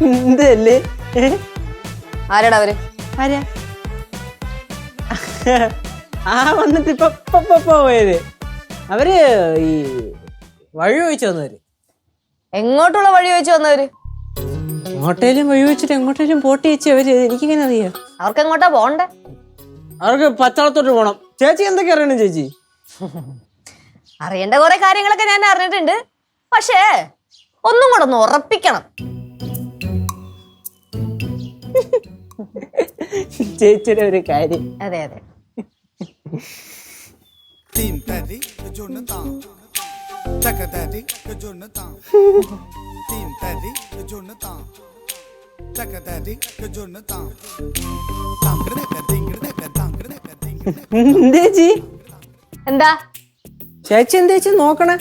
എന്തല്ലേ? ആരാടാ അവര്? ആരാ? ആ വന്നിട്ട് ഇപ്പൊ പോയത് അവര് ഈ വഴി ചോദിച്ചു വന്നവര്. എങ്ങോട്ടുള്ള വഴി ചോദിച്ചു വന്നവര്? എങ്ങോട്ടേലും വഴി വെച്ചിട്ട് എങ്ങോട്ടേലും പോട്ടി വെച്ച് അവര്. എനിക്കിങ്ങനെ അറിയാം. അവർക്ക് എങ്ങോട്ടാ പോണ്ടേ? അവർക്ക് പച്ചാളത്തോട്ട് പോണം. ചേച്ചി എന്തൊക്കെ അറിയണം ചേച്ചി? അറിയേണ്ട കുറെ കാര്യങ്ങളൊക്കെ ഞാൻ അറിഞ്ഞിട്ടുണ്ട്. പക്ഷേ ഒന്നും കൂടെ ഒന്ന് ഉറപ്പിക്കണം. ചേച്ചിയുടെ ഒരു കാര്യം. അതെ അതെ. ചേച്ചി എന്താ ചേച്ചി എന്താ ചേച്ചി നോക്കണേ?